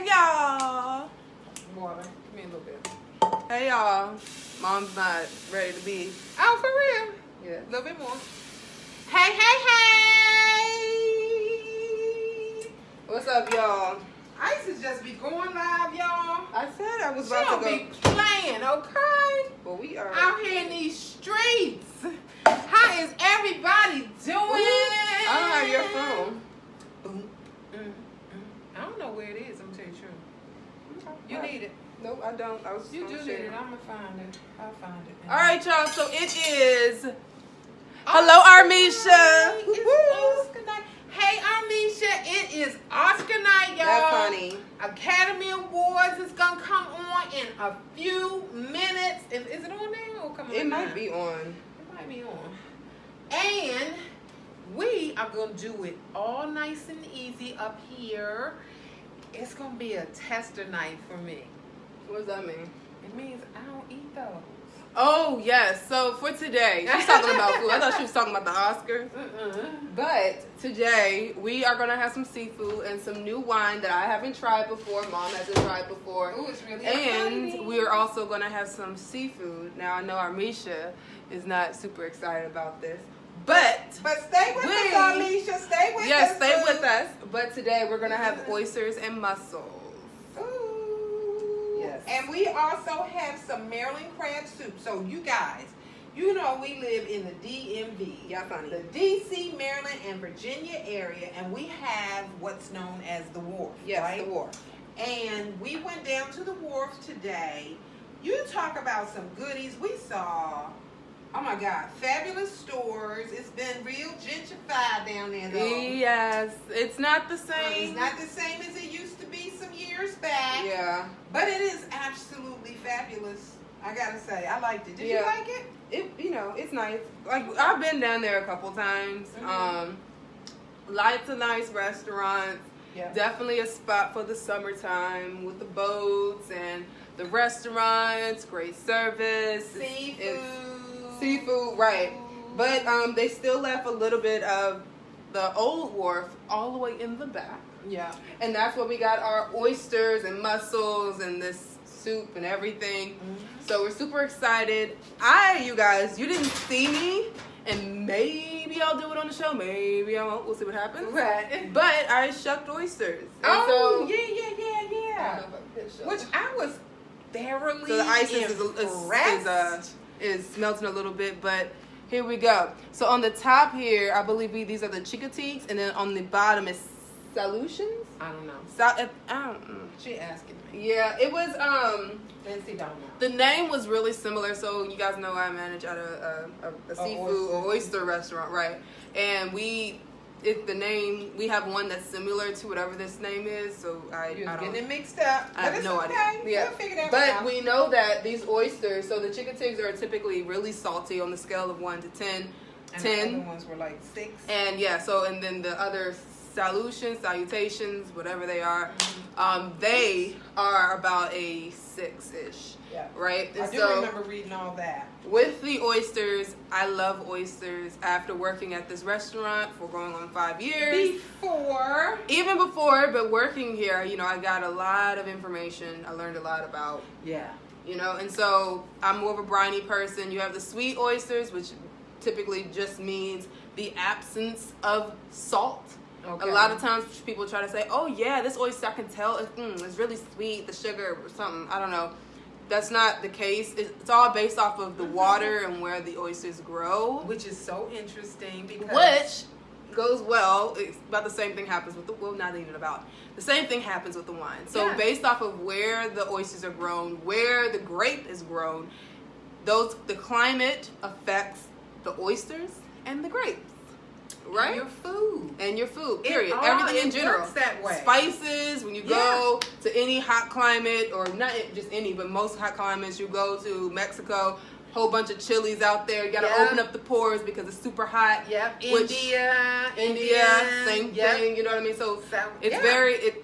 Hey, y'all. Water. Give me a little bit. Hey, y'all. Mom's not ready to be. Oh, for real? Yeah. A little bit more. Hey, hey, hey! What's up, y'all? Ice is just be going live, y'all. I said I was She about don't to go. be playing, okay? But we are Out here in these streets. How is everybody doing? I don't have your phone. Boom. I don't know where it is, I'm telling you the truth. You need it. Nope, I don't. I was. You do share. need it. I'm going to find it. I'll find it. All right, y'all. So it is. Hello, Armisha. It's Oscar night. Hey, Armisha, it is Oscar night, y'all. That's funny. Academy Awards is going to come on in a few minutes. Is it on there or come on? It might now? be on. It might be on. And we are going to do it all nice and easy up here. It's going to be a tester night for me. What does that mean? It means I don't eat those. Oh, yes. So for today, she's talking about food. I thought she was talking about the Oscars. But today, we are going to have some seafood and some new wine that I haven't tried before. Mom hasn't tried before. Ooh, it's really And exciting. we are also going to have some seafood. Now, I know Armisha is not super excited about this. But stay with us, Alicia. Stay with us. yes, stay boo. with us. But today, we're going to have oysters and mussels. Ooh. Yes. And we also have some Maryland crab soup. So you guys, you know we live in the DMV. Yeah, funny. The DC, Maryland, and Virginia area. And we have what's known as the wharf. Yes, right? the wharf. And we went down to the wharf today. You talk about some goodies. We saw, oh my God, fabulous stores. It's been real gentrified down there, though. Yes, it's not the same. It's not the same as it used to be some years back. Yeah. But it is absolutely fabulous. I gotta say, I liked it. Did you Yeah. like it? It's nice. Like, I've been down there a couple times. Mhm. Lots of nice restaurants. Yeah. Definitely a spot for the summertime with the boats and the restaurants. Great service. Seafood, right. But they still left a little bit of the old wharf all the way in the back. Yeah. And that's where we got our oysters and mussels and this soup and everything. So we're super excited. You guys, you didn't see me, and maybe I'll do it on the show. Maybe I won't. We'll see what happens. Right. But I shucked oysters. And Oh, so, yeah. I don't know if I can show. Which I was thoroughly So the ice impressed. is melting a little bit, but here we go. So on the top here, I believe these are the chickatiques, and then on the bottom is solutions. I don't know. I don't know. She asking me. Yeah, it was. Nancy don't know. The name was really similar. So you guys know I manage at a seafood or oyster restaurant, right? And we have one that's similar to whatever this name is. So I You're don't. getting it mixed up. I have but it's no okay. idea. Yeah, We'll figure that but out. we know that these oysters. So the chickatigs are typically really salty on the scale of 1 to 10. And 10. the other ones were like 6. And yeah, and then the other salutations, whatever they are, they are about a 6-ish, Yeah. right? And I do so remember reading all that. with the oysters, I love oysters. After working at this restaurant for going on 5 years, even before, but working here, I got a lot of information. I learned a lot about, and so I'm more of a briny person. You have the sweet oysters, which typically just means the absence of salt. Okay. A lot of times people try to say, oh yeah, this oyster, I can tell it's really sweet, the sugar or something. I don't know. That's not the case. It's all based off of the water and where the oysters grow. Which is so interesting because... Which goes well. It's about the same thing happens with the same thing happens with the wine. So based off of where the oysters are grown, where the grape is grown, the climate affects the oysters and the grapes. Right? And your food, period. Everything in general. Works that way. Spices, when you go to any hot climate, or not just any, but most hot climates, you go to Mexico, whole bunch of chilies out there. You got to open up the pores because it's super hot. Yep. India, same thing. You know what I mean? So it's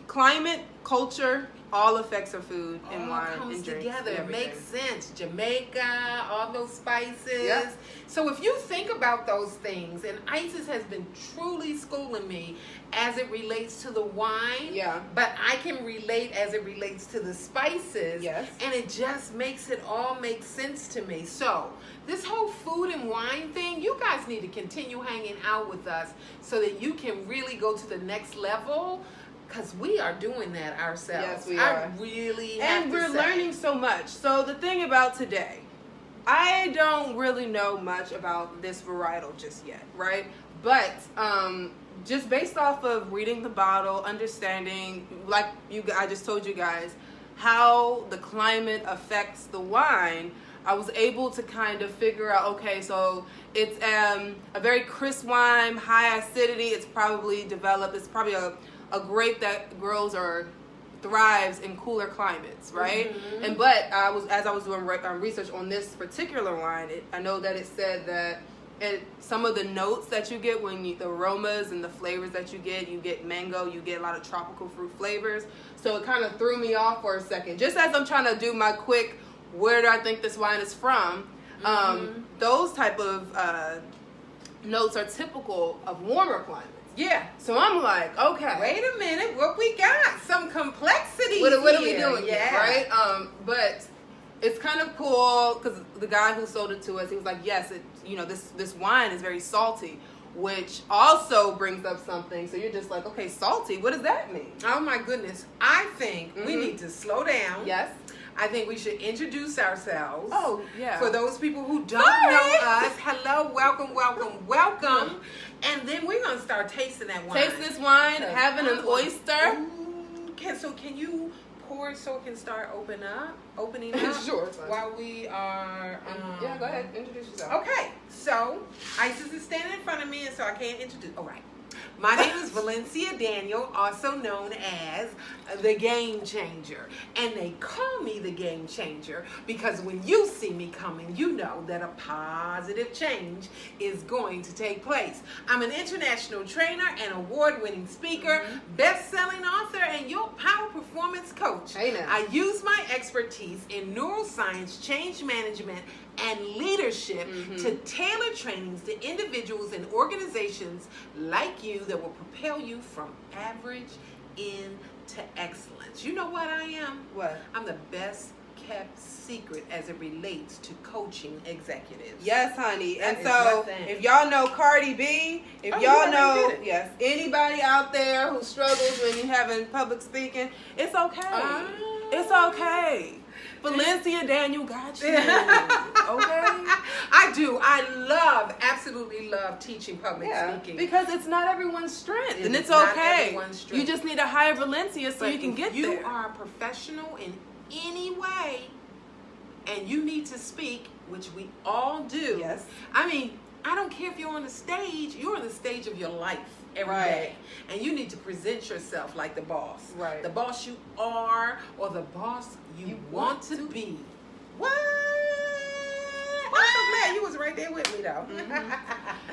climate, culture, all effects of food and all wine comes and drinks together. and It everything. makes sense. Jamaica, all those spices. Yeah. So if you think about those things, and Isis has been truly schooling me as it relates to the wine, Yeah. but I can relate as it relates to the spices. Yes. And it just makes it all make sense to me. So this whole food and wine thing, you guys need to continue hanging out with us so that you can really go to the next level, because we are doing that ourselves. Yes, we I are. really have And to we're say. learning so much. So the thing about today, I don't really know much about this varietal just yet, right? But just based off of reading the bottle, understanding, like I just told you guys, how the climate affects the wine, I was able to kind of figure out, okay, so it's a very crisp wine, high acidity. It's probably a grape that grows or thrives in cooler climates, right? Mm-hmm. And but as I was doing research on this particular wine, I know that it said that some of the notes that you get the aromas and the flavors that you get mango, you get a lot of tropical fruit flavors. So it kind of threw me off for a second. Just as I'm trying to do my quick, where do I think this wine is from? Those type of notes are typical of warmer climates. Yeah. So I'm like, okay. Wait a minute, what we got? Some complexity. What are we doing Yeah. here, right? But it's kind of cool because the guy who sold it to us, he was like, yes, this wine is very salty, which also brings up something. So you're just like, okay, salty, what does that mean? Oh my goodness. I think we need to slow down. Yes. I think we should introduce ourselves. Oh, yeah. For those people who don't Sorry. know us, hello, welcome. And then we're going to start tasting that wine. Taste this wine, having an oyster. Ooh, can you pour it so it can start opening up? Sure, it's fine. While we are... Yeah, go ahead, introduce yourself. Okay, so Isis is standing in front of me, and so I can't introduce... All right. My name is Valencia Daniel, also known as the Game Changer. And they call me the Game Changer because when you see me coming, you know that a positive change is going to take place. I'm an international trainer and award-winning speaker, best-selling author, and your power performance coach. Hey now. I use my expertise in neuroscience, change management, and leadership to tailor trainings to individuals and organizations like you that will propel you from average into excellence. You know what I am? What? I'm the best kept secret as it relates to coaching executives. Yes, honey. That And is so, nothing. if y'all know Cardi B, if Oh, y'all you already know, did it. yes, anybody out there who struggles when you're having public speaking, it's okay. It's okay. Valencia Daniel got you. Okay? I do. I absolutely love teaching public speaking. Because it's not everyone's strength, It and is it's not okay. everyone's strength. You just need to hire Valencia so But you can if get you there. are a professional in any way, and you need to speak, which we all do. Yes. I mean, I don't care if you're on the stage. You're on the stage of your life every day, and you need to present yourself like the boss. Right. The boss you are, or the boss you want to be. What? I'm so glad you was right there with me, though.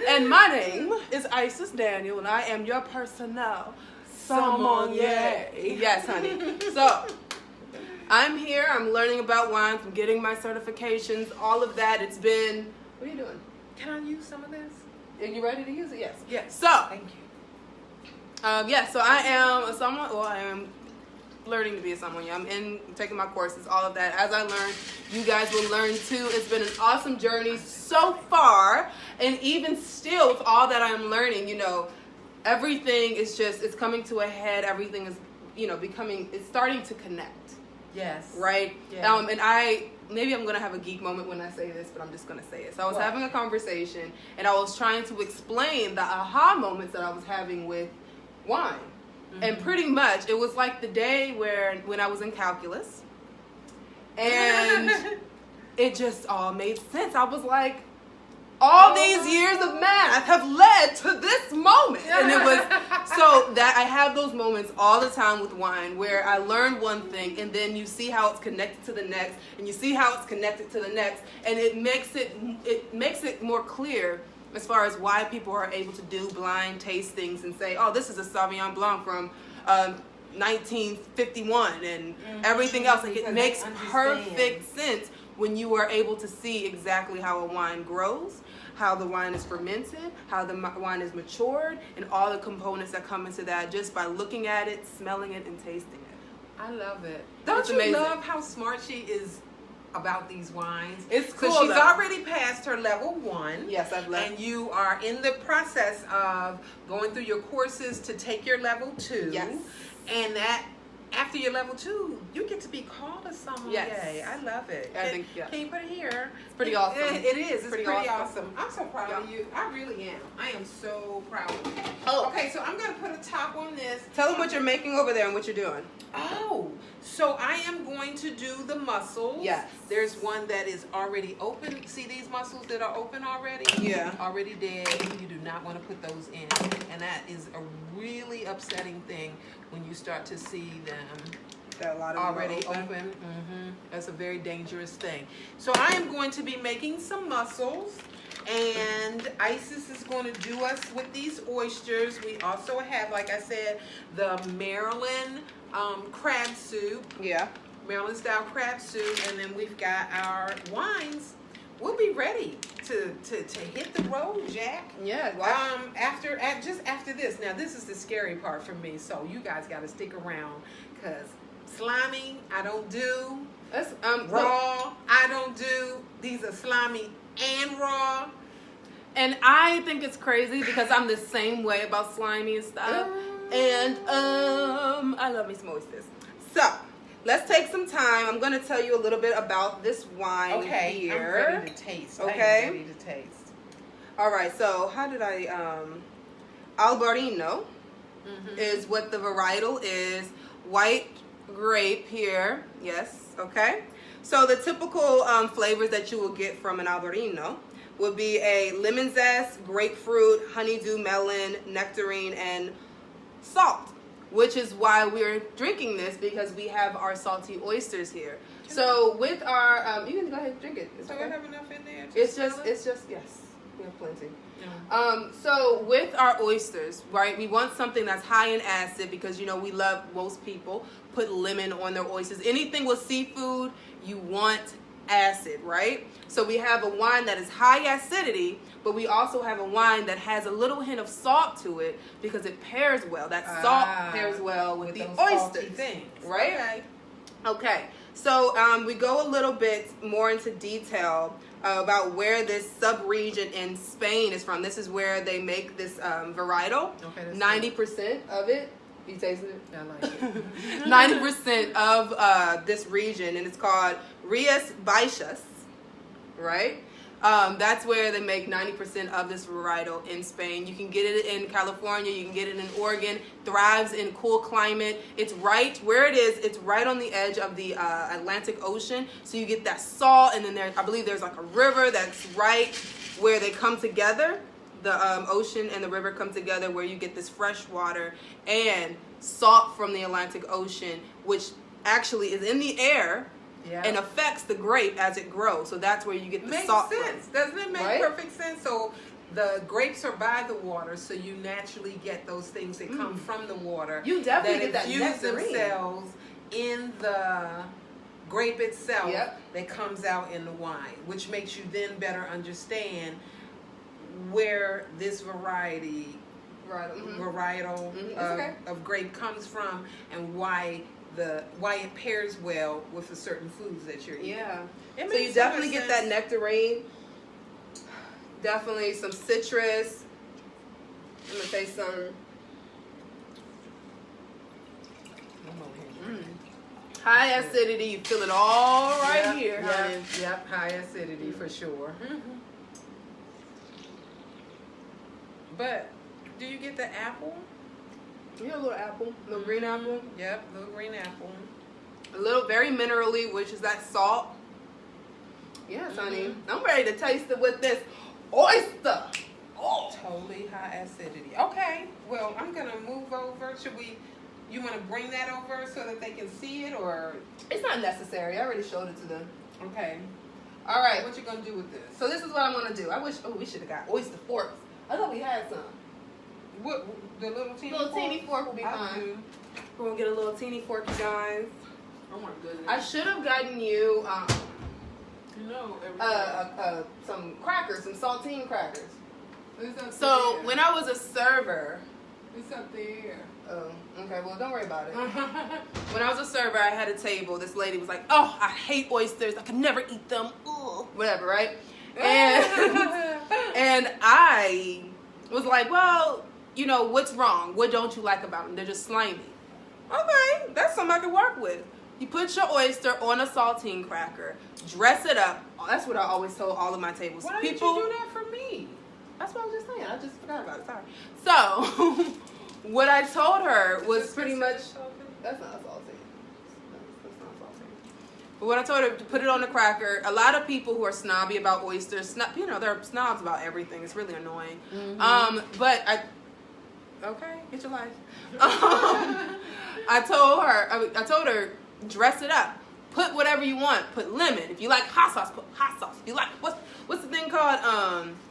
And my name is Isis Daniel, and I am your personnel sommelier. Yes, honey. So, I'm here. I'm learning about wines. I'm getting my certifications. All of that. It's been... What are you doing? Can I use some of this? Are you ready to use it? Yes. Yes. So, Thank you. so I am a sommelier. Well, I am learning to be a sommelier. I'm taking my courses, all of that. As I learn, you guys will learn too. It's been an awesome journey so far, and even still, with all that I'm learning, everything is it's coming to a head. Everything is, it's starting to connect. Yes. Right? Yeah. And maybe I'm going to have a geek moment when I say this, but I'm just going to say it. So I was having a conversation, and I was trying to explain the aha moments that I was having with wine. And pretty much, it was like the day when I was in calculus, and it just all made sense. I was like, all these years of math have led to this moment. And it was, so that I have those moments all the time with wine where I learn one thing and then you see how it's connected to the next and you see how it's connected to the next, and it makes it more clear as far as why people are able to do blind tastings and say, oh, this is a Sauvignon Blanc from 1951 and everything else. Like, it makes perfect sense when you are able to see exactly how a wine grows, how the wine is fermented, how the wine is matured, and all the components that come into that just by looking at it, smelling it, and tasting it. I love it. Don't you love how smart she is about these wines? It's cool. So she's already passed her level 1. Yes, I've left. And you are in the process of going through your courses to take your level 2. Yes. And that after your level 2, you get to be called a sommelier. Yes. I love it. Can you put it here? It's pretty awesome. It is. It's pretty awesome. I'm so proud of you. I really am. I am so proud of you. Oh. Okay, so I'm going to put a top on this. Tell them what you're making over there and what you're doing. Oh, so I am going to do the mussels. Yes. There's one that is already open. See these mussels that are open already? Yeah. Already dead. You do not want to put those in. And that is a really upsetting thing when you start to see them Got a lot of already open. That's a very dangerous thing. So I am going to be making some mussels. And Isis is going to do us with these oysters. We also have, like I said, the Maryland crab soup. Yeah. Maryland style crab soup. And then we've got our wines. We'll be ready to hit the road, Jack. Yeah. Wow. Just after this. Now, this is the scary part for me. So you guys got to stick around because slimy, I don't do. That's raw, I don't do. These are slimy and raw. And I think it's crazy because I'm the same way about slimy and stuff. And I love me some oysters. So let's take some time. I'm going to tell you a little bit about this wine here. I'm ready to taste. Okay. I'm ready to taste. All right. So how did I? Albarino is what the varietal is. White grape here. Yes. Okay. So the typical flavors that you will get from an Albarino would be a lemon zest, grapefruit, honeydew melon, nectarine, and salt, which is why we're drinking this, because we have our salty oysters here. So with our, you can go ahead and drink it. So I have enough in there? It's just, yes, we have plenty. So with our oysters, right, we want something that's high in acid because, you know, most people put lemon on their oysters. Anything with seafood, you want acid, right? So we have a wine that is high acidity, but we also have a wine that has a little hint of salt to it because it pairs well. That salt pairs well with the oysters, right? Okay. So we go a little bit more into detail about where this sub-region in Spain is from. This is where they make this varietal. 90% of it. You tasted it? Yeah, I like it. 90% of this region, and it's called Rías Baixas, right? That's where they make 90% of this varietal in Spain. You can get it in California. You can get it in Oregon. Thrives in cool climate. It's right where it is. It's right on the edge of the Atlantic Ocean. So you get that salt, and then I believe there's like a river that's right where they come together. The ocean and the river come together where you get this fresh water and salt from the Atlantic Ocean, which actually is in the air. Yeah. And affects the grape as it grows. So that's where you get the salt. Makes sense. Doesn't it make perfect sense? So the grapes are by the water, so you naturally get those things that come from the water. You definitely get that infuse themselves in the grape itself that comes out in the wine, which makes you then better understand where this varietal of grape comes from and why it pairs well with the certain foods that you're eating. Yeah. So you definitely get that nectarine. Definitely some citrus. I'm gonna taste some. High acidity. You feel it all right here. Yep. High acidity for sure. But do you get the apple? Yeah, a little apple, a little green apple. Yep, little green apple. A little, very minerally, which is that salt. Yes, honey. I'm ready to taste it with this oyster. Oh, totally high acidity. Okay, well, I'm gonna move over. You want to bring that over so that they can see it, or? It's not necessary. I already showed it to them. Okay. All right. What you gonna do with this? So this is what I'm gonna do. We should have got oyster forks. I thought we had some. What, the little teeny fork will be fine. We're gonna get a little teeny fork, you guys. Oh my goodness. I should have gotten you everything. some crackers, some saltine crackers. It's up So there. when I was a server, It's up there. oh, okay, well don't worry about it. When I was a server, I had a table. This lady was like, "Oh, I hate oysters. I could never eat them." Ugh. Whatever, right? And and I was like, "Well, you know, what's wrong? What don't you like about them? They're just slimy." Okay, that's something I can work with. You put your oyster on a saltine cracker, dress it up. That's what I always told all of my tables. Why didn't you do that for me? That's what I was just saying. I just forgot about it. Sorry. So, what I told her was pretty much. That's not saltine. That's not saltine. But what I told her to put it on the cracker. A lot of people who are snobby about oysters, you know, they're snobs about everything. It's really annoying. Mm-hmm. But okay, get your life. I told her, dress it up. Put whatever you want. Put lemon. If you like hot sauce, put hot sauce. If you like what's the thing called?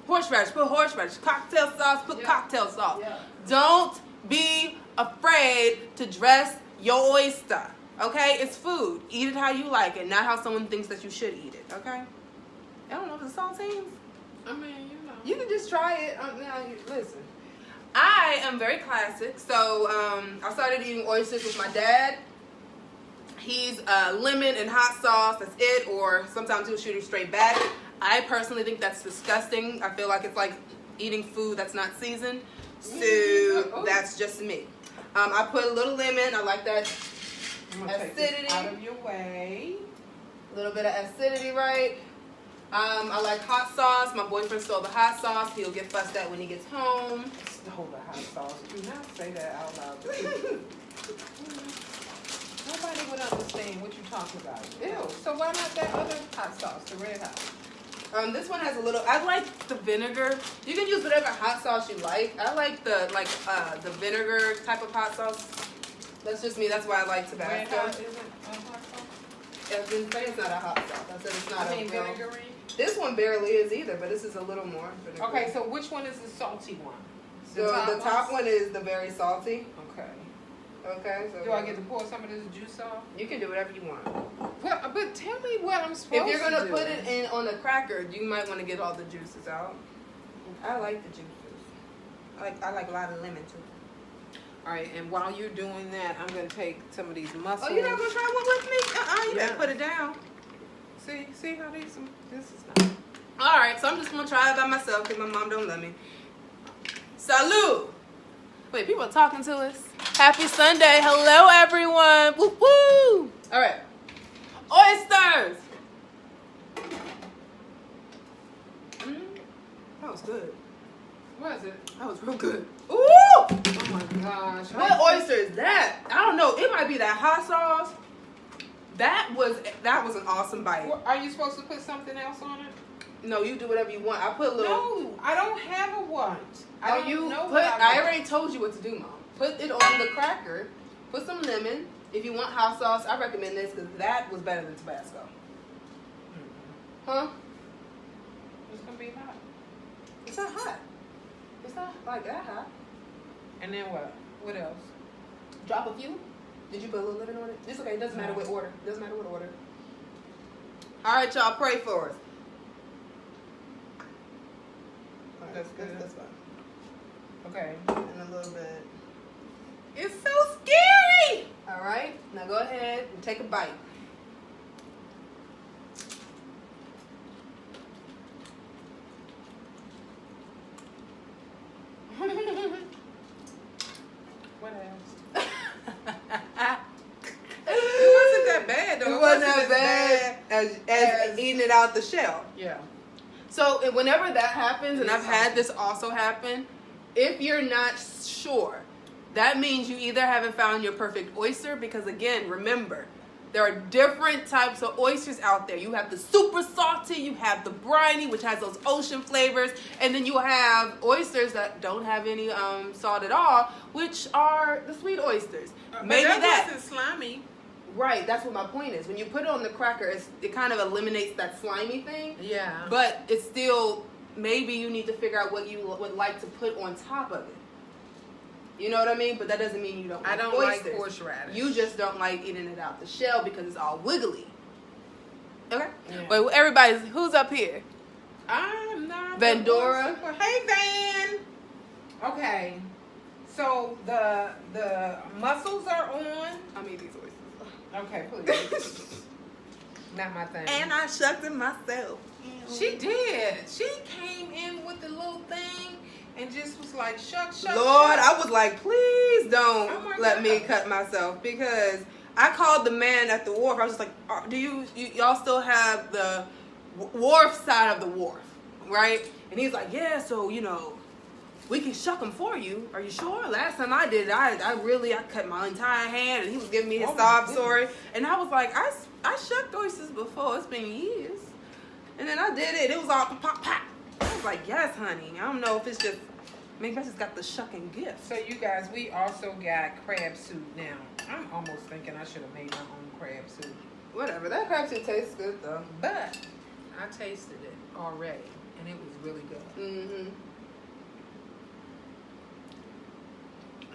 Horseradish. Put horseradish. Cocktail sauce. Put cocktail sauce. Yeah. Don't be afraid to dress your oyster. Okay, it's food. Eat it how you like it, not how someone thinks that you should eat it. Okay. I don't know if it's saltine. I mean, you know. You can just try it. Listen. I am very classic, so I started eating oysters with my dad. He's lemon and hot sauce, that's it, or sometimes he'll shoot it straight back. I personally think that's disgusting. I feel like it's like eating food that's not seasoned, so that's just me. I put a little lemon, I like that acidity. Out of your way. A little bit of acidity, right? I like hot sauce. My boyfriend stole the hot sauce. He'll get fussed at when he gets home. Stole the hot sauce. Do not say that out loud. Nobody would understand what you're talking about. Ew. So why not that other hot sauce, the red hot? This one has a little. I like the vinegar. You can use whatever hot sauce you like. I like the vinegar type of hot sauce. That's just me. That's why I like Tabasco. Red hot isn't a hot sauce? I didn't say it's not a hot sauce. I said it's not a real. vinegary. This one barely is either, but this is a little more vinegary. Okay, so which one is the salty one? So the top one is the very salty. Okay. Okay. So Do I get to pour some of this juice off? You can do whatever you want. Well, but tell me what I'm supposed to do. If you're gonna put it in on the cracker, you might want to get all the juices out. I like the juices. I like a lot of lemon too. All right, and while you're doing that, I'm gonna take some of these mussels. Oh, you're not gonna try one with me? You better put it down. See how these? This is not. All right, so I'm just gonna try it by myself because my mom don't let me. Salud. Wait, people are talking to us. Happy Sunday. Hello, everyone. Woo woo. All right. Oysters. That was good. What is it? That was real good. Ooh. Oh my gosh. What oyster is that? I don't know. It might be that hot sauce. That was an awesome bite. Are you supposed to put something else on it? No, you do whatever you want. I put a little. No, I don't have a want. I don't know what I already told you what to do, Mom. Put it on the cracker. Put some lemon. If you want hot sauce, I recommend this because that was better than Tabasco. Huh? It's gonna be hot. It's not hot. It's not like that hot. And then what? What else? Drop a few. Did you put a little lemon on it? It's okay. It doesn't matter what order. It doesn't matter what order. All right, y'all. Pray for us. Right, That's good. That's fine. Okay. And a little bit. It's so scary. All right. Now go ahead and take a bite. What else? It wasn't that bad though. It wasn't as bad as eating it out the shell. Yeah. So whenever that happens, and I've had this also happen, if you're not sure, that means you either haven't found your perfect oyster, because again, remember, there are different types of oysters out there. You have the super salty, you have the briny, which has those ocean flavors, and then you have oysters that don't have any salt at all, which are the sweet oysters. Maybe that wasn't slimy. Right, that's what my point is. When you put it on the cracker, it kind of eliminates that slimy thing. Yeah. But it's still, maybe you need to figure out what you would like to put on top of it. You know what I mean? But that doesn't mean you don't like I don't oysters. like horseradish. You just don't like eating it out the shell because it's all wiggly. Okay. Yeah. Wait, everybody's, who's up here? I'm not. Vandora. Hey, Van. Okay. So the mussels are on. I mean these oysters. Okay, please. Not my thing. And I shucked it myself. She did. She came in with the little thing and just was like, shuck. Lord, I was like, please don't Oh my let me God. cut myself, because I called the man at the wharf. I was just like, do y'all still have the wharf side of the wharf, right? And he's like, yeah, so, we can shuck them for you. Are you sure? Last time I did it, I cut my entire hand, and he was giving me his Oh my sob goodness. story. And I was like, I shucked oysters before. It's been years. And then I did it. It was all pop, pop. I was like, yes, honey. I don't know if it's just, maybe I just got the shucking gift. So you guys, we also got crab soup now. I'm almost thinking I should have made my own crab soup. Whatever. That crab soup tastes good, though. But I tasted it already, and it was really good. Mm-hmm.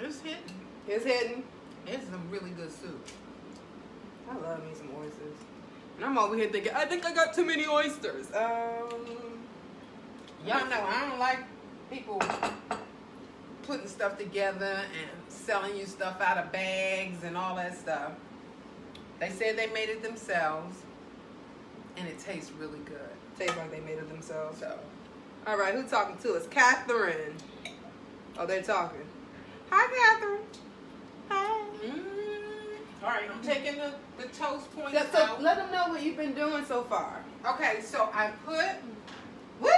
It's hitting. It's hitting. It's some really good soup. I love me some oysters. And I'm over here thinking, I think I got too many oysters. Y'all know I don't like people putting stuff together and selling you stuff out of bags and all that stuff. They said they made it themselves, and it tastes really good. Tastes like they made it themselves. So, All right, who's talking to us? Catherine. Oh, they're talking. Hi, Catherine. Hi. all right, I'm taking the toast points So out. let them know what you've been doing so far. Okay, so I put, woo,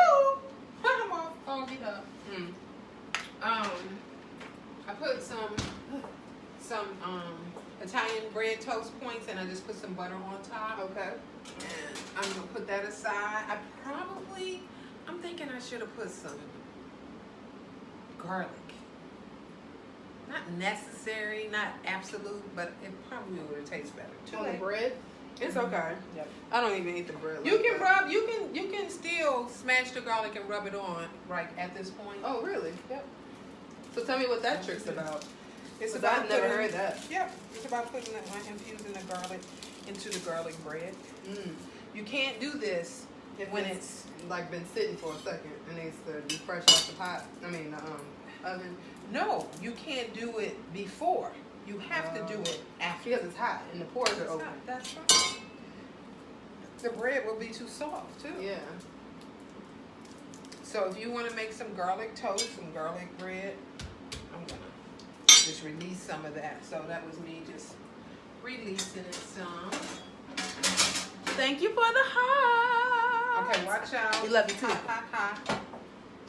I'm all folded up. Mm. I put some Italian bread toast points, and I just put some butter on top. Okay. And I'm gonna put that aside. I'm thinking I should have put some garlic. Not necessary, not absolute, but it probably would have tasted better. On the bread? It's Mhm. okay. Yep. I don't even eat the bread. You like can that. rub. You can still smash the garlic and rub it on right at this point. Oh, really? Yep. So tell me what that trick's about. It's 'Cause about I've never putting- heard that. Yep. It's about putting infusing the garlic into the garlic bread. Mm. You can't do this when it's like been sitting for a second and needs to be fresh off the pot. I mean, the oven. no. You can't do it before. You have to do it after. Because it's hot and the pores are open. That's right. The bread will be too soft too. Yeah. So if you want to make some garlic toast, some garlic bread, I'm gonna just release some of that. So that was me just releasing it some. Thank you for the heart. Okay, watch out. We love you too. Hot.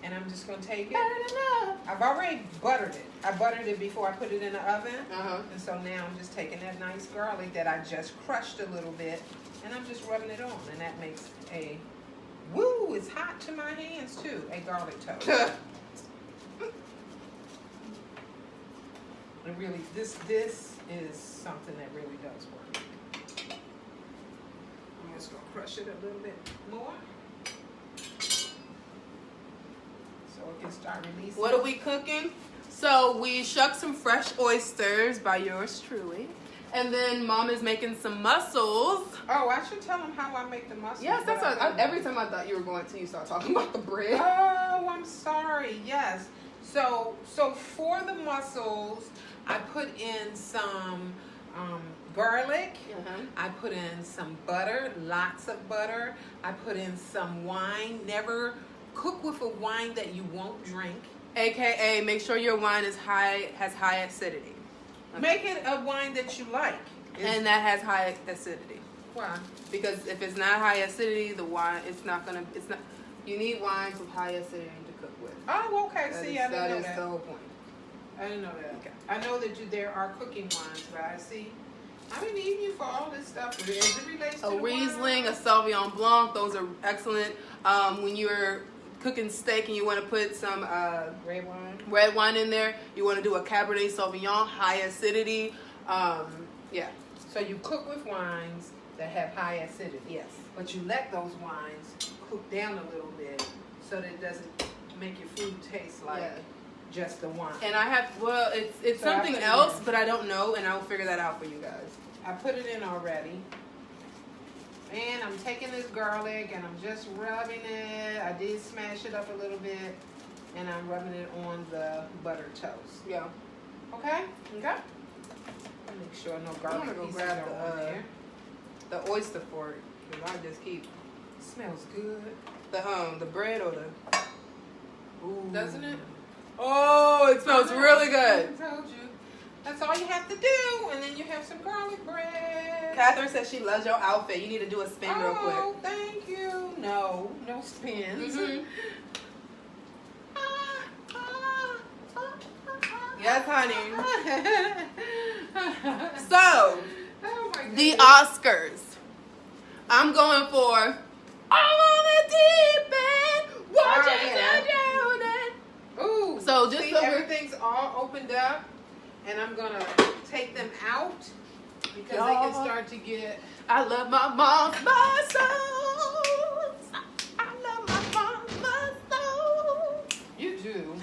And I'm just gonna take it. Better than love. I've already buttered it. I buttered it before I put it in the oven. Uh-huh. And so now I'm just taking that nice garlic that I just crushed a little bit, and I'm just rubbing it on, and that makes a, woo, it's hot to my hands too, a garlic toast. It really, this is something that really does work. I'm just gonna crush it a little bit more, so it can start releasing. What are we cooking? So we shucked some fresh oysters by yours truly. And then Mom is making some mussels. Oh, I should tell them how I make the mussels. Yes, that's but what every time I thought you were going to, you start talking about the bread. Oh, I'm sorry. Yes. So for the mussels, I put in some garlic. Uh-huh. I put in some butter, lots of butter. I put in some wine. Never cook with a wine that you won't drink. AKA, make sure your wine has high acidity. Okay. Make it a wine that you like. And that has high acidity. Why? Because if it's not high acidity, the wine, it's not, you need wines with high acidity to cook with. Oh, okay. That See, is- I didn't know That is that. the whole point. I didn't know that. Okay. I know that there are cooking wines, but I see. I've been eating you for all this stuff as it relates to A the Riesling, wine. a Sauvignon Blanc, those are excellent. When you're cooking steak and you want to put some red wine in there, you want to do a Cabernet Sauvignon, high acidity. Yeah. So you cook with wines that have high acidity. Yes. But you let those wines cook down a little bit so that it doesn't make your food taste like just the one. And I have, well, it's So I something put it else, in. but I don't know, and I'll figure that out for you guys. I put it in already. And I'm taking this garlic and I'm just rubbing it. I did smash it up a little bit. And I'm rubbing it on the buttered toast. Yeah. Okay? Okay. Make sure no I'm garlic gonna go pieces grab are on there. the oyster fork, because I just keep Smells good. the bread or the. Ooh. Doesn't it? Oh, it smells really good. I told you. That's all you have to do. And then you have some garlic bread. Catherine says she loves your outfit. You need to do a spin real quick. Oh, thank you. No spins. Mhm. Yes, honey. So, Oh my the goodness. Oscars. I'm going for I'm on the deep end, watching yeah. the down. Ooh. So just see, so we're- everything's all opened up, and I'm gonna take them out because they Y'all. can start to get. I love my mom's muscles. I love my mom's muscles. You do.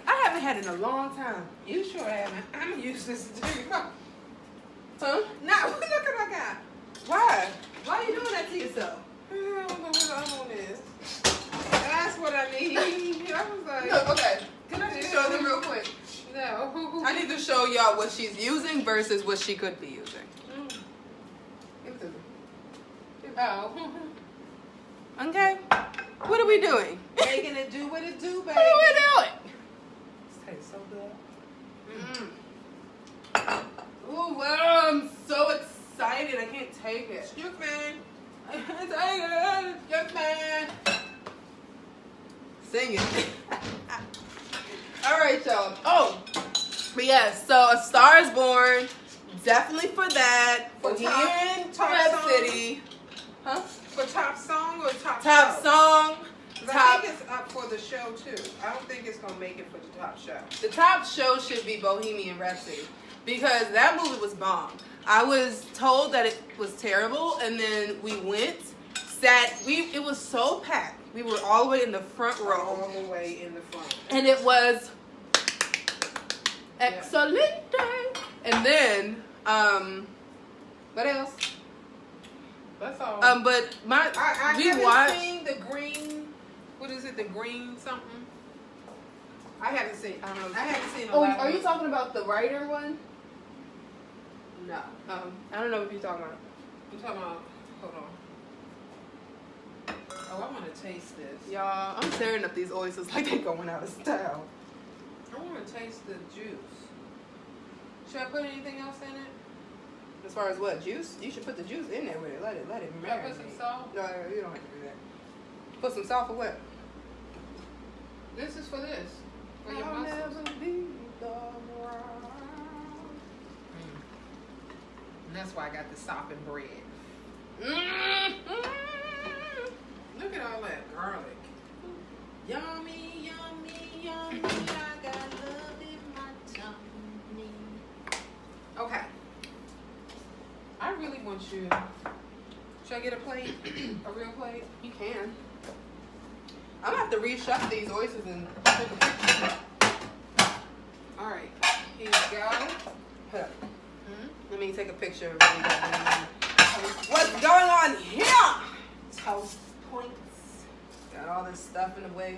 I haven't had it in a long time. You sure haven't. I'm gonna use this too. Huh? No, look what I got. Why? Why are you doing that to yourself? I don't know what the other one is. That's what I need. I was like, No, okay. can I Just show them real quick. No. I need to show y'all what she's using versus what she could be using. Give it to me. Oh. Okay. What are we doing? Making it do what it do, baby. What are we doing? This tastes so good. Ooh, well, I'm so excited. I can't take it. Excuse me. I can't take it. Yes, man. Sing it. All right, y'all. Oh, but yes. So A Star Is Born. Definitely for that. For Bohemian top Rhapsody. Huh? For top song or top Top show? song. 'Cause Top. I think it's up for the show too. I don't think it's gonna make it for the top show. The top show should be Bohemian Rhapsody because that movie was bomb. I was told that it was terrible, and then we went, it was so packed. We were all the way in the front row, All the way in the front. and it was excellent. And then, what else? That's all. But I we haven't watched. seen the green. What is it? The green something. I haven't seen. I don't know. I haven't seen a Oh, lot. are of you talking about the writer one? No. I don't know what you're talking about. I'm talking about. Hold on. Oh, I want to taste this. Y'all, I'm tearing up these oysters like they're going out of style. I want to taste the juice. Should I put anything else in it? As far as what juice, you should put the juice in there with it. Let it Should I put some marinate. salt? No, you don't have to do that. Put some salt for what? This is for this. For your I'll muscles. never be the one. And that's why I got the softened bread. Mm-hmm. Look at all that garlic. Yummy, yummy, yummy. I got love in my tummy. Okay. I really want you. Should I get a plate? A real plate? You can. I'm gonna have to reshuck these oysters and take a picture. All right. Here you go. Huh. Hmm? Let me take a picture of what's going on here. Toast points. Got all this stuff in the way.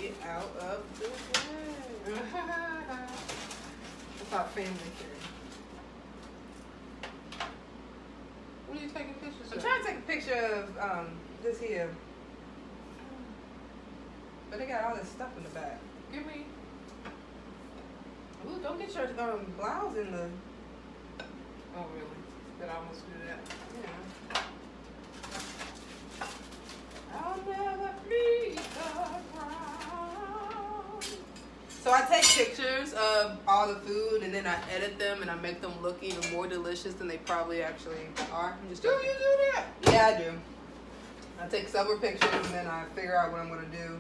Get out of the way. That's our family here. What are you taking pictures I'm of? trying to take a picture of this here. But they got all this stuff in the back. Give me. Ooh, don't get your blouse in the. Oh, really? Did I almost do that? Yeah. I'll never be the ground. So I take pictures of all the food and then I edit them and I make them look even more delicious than they probably actually are. I'm just Do you joking. do that? Yeah, I do. I take several pictures and then I figure out what I'm gonna do.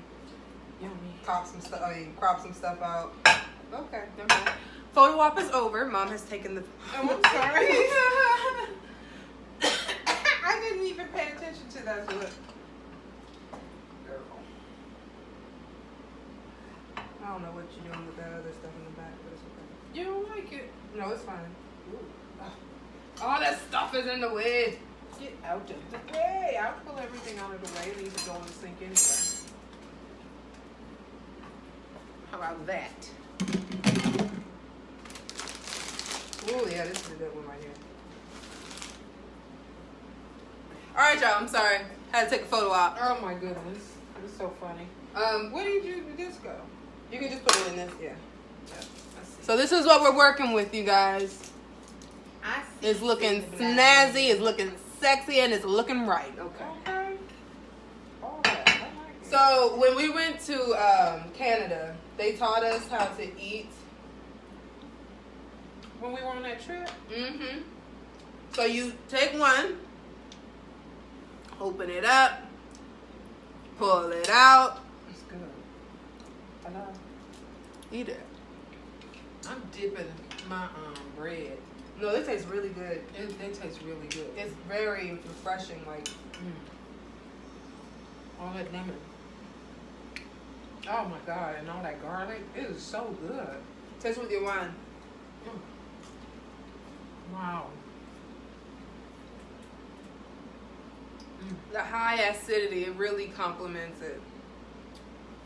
Yummy. Crop some stuff out. Okay, never mind. Photo op is over. Mom has taken the. Oh, I'm sorry. I didn't even pay attention to that. Look. Girl. what you're doing with that other stuff in the back, but it's okay. You don't like it? No, it's fine. All that stuff is in the way. Get out of the way. I'll pull everything out of the way. It needs to go in the sink anyway. How about that? Oh yeah, this is a good one right here. All right, y'all. I'm sorry. Had to take a photo out. Oh my goodness. It's so funny. Where did you do this go? You can just put it in this. Yeah. I see. So this is what we're working with, you guys. I see. It's looking snazzy. It's looking sexy, and it's looking right. Okay. All that. I like it. So when we went to Canada, they taught us how to eat. When we were on that trip? Mm-hmm. So you take one, open it up, pull it out, It's good. I know. eat it. I'm dipping my bread. No, this tastes really good. It tastes really good. It's very refreshing. Like, All that lemon. Oh my God, and all that garlic. It is so good. taste with your wine. Wow. The high acidity, it really complements it.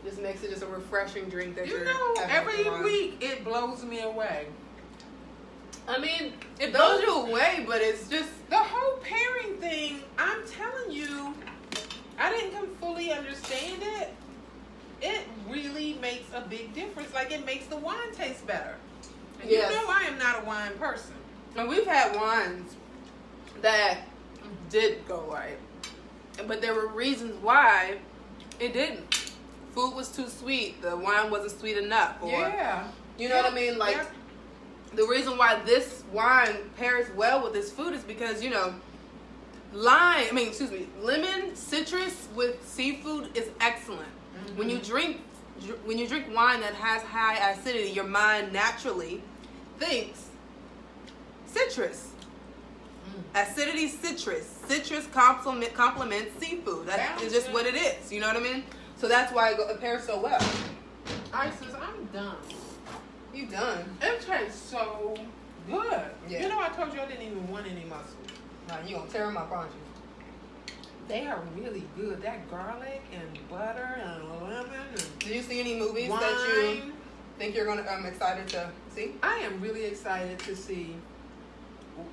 Just makes it just a refreshing drink that You you're know, having every with wine. week it blows me away. I mean, it blows you away, but it's just The whole pairing thing, I'm telling you, I didn't fully understand it. It really makes a big difference. Like, it makes the wine taste better. And Yes. You know I am not a wine person. And we've had wines that did go right, but there were reasons why it didn't. Food was too sweet. The wine wasn't sweet enough. Or, Yeah. you know what I mean? Like, the reason why this wine pairs well with this food is because, you know, lemon, citrus with seafood is excellent. Mm-hmm. When you drink wine that has high acidity, your mind naturally thinks citrus. Acidity, citrus. Citrus complements seafood. That is just what it is. You know what I mean? So that's why it pairs so well. Isis, I'm done. You done? It tastes so good. Yeah. You know, I told you I didn't even want any mussels. Nah, you gonna tear them up, aren't you? They are really good. That garlic and butter and lemon and Did you see any movies wine. that you think you're gonna excited to see? I am really excited to see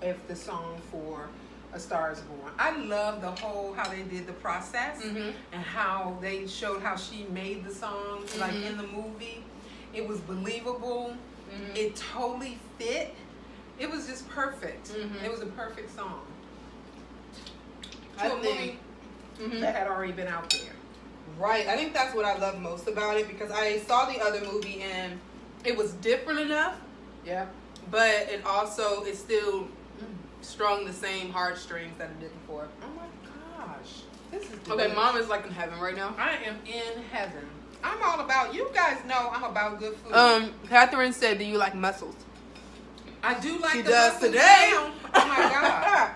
if the song for A Star Is Born. I love the whole how they did the process Mhm. and how they showed how she made the song like Mhm. in the movie. It was believable. Mhm. It totally fit. It was just perfect. Mhm. It was a perfect song. I To a think- movie Mhm. that had already been out there. Right. I think that's what I love most about it because I saw the other movie and it was different enough, Yeah. but it also is still strung the same heartstrings that it did before. Oh my gosh. This is Okay, delicious. Mom is like in heaven right now. I am in heaven. I'm all about, you guys know I'm about good food. Catherine said, "Do you like mussels?" I do like She the does mussels today. now. Oh my God.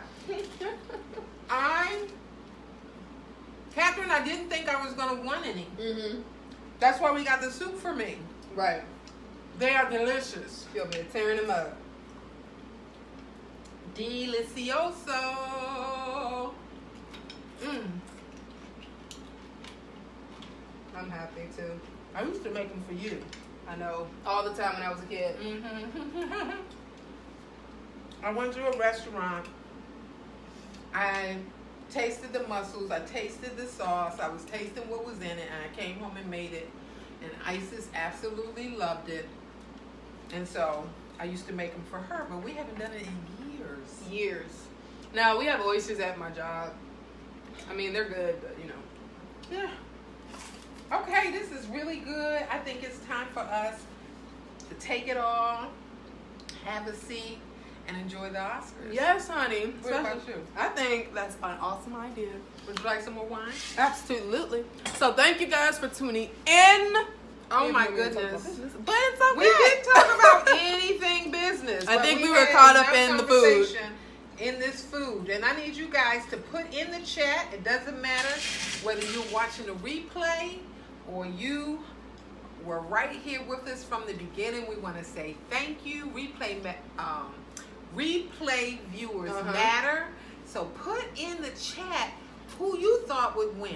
Catherine, I didn't think I was going to want any. Mhm. That's why we got the soup for me. Right. They are delicious. She'll be tearing them up. Delicioso. I'm happy too. I used to make them for you. I know. All the time when I was a kid. I went to a restaurant. I tasted the mussels. I tasted the sauce. I was tasting what was in it, and I came home and made it. And Isis absolutely loved it. And so I used to make them for her, but we haven't done it in years. Years. Now we have oysters at my job. I mean, they're good, but you know. Yeah. Okay, this is really good. I think it's time for us to take it all, have a seat, and enjoy the Oscars. Yes, honey. What about you? I think that's an awesome idea. Would you like some more wine? Absolutely. So thank you guys for tuning in. Oh my Even though we didn't talk goodness. about business, but it's okay. We didn't talk about anything business. I but think we were had caught up enough in the food. conversation in this food. And I need you guys to put in the chat. It doesn't matter whether you're watching a replay or you were right here with us from the beginning, we want to say thank you. Replay viewers matter. So put in the chat who you thought would win.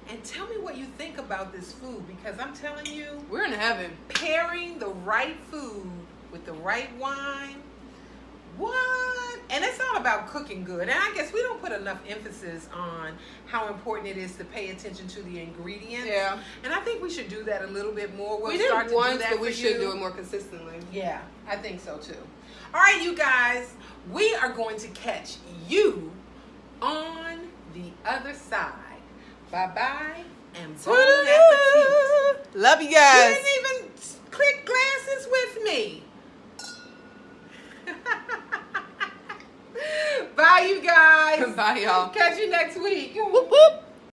And tell me what you think about this food, because I'm telling you, we're in heaven. Pairing the right food with the right wine. What? And it's all about cooking good. And I guess we don't put enough emphasis on how important it is to pay attention to the ingredients. Yeah. And I think we should do that a little bit more. We did once, but we should do it more consistently. Yeah, I think so too. All right, you guys, we are going to catch you on the other side. Bye-bye and bon appetit. Love you guys. You didn't even click glasses with me. Bye, you guys. Bye, y'all. Catch you next week. Whoop, whoop.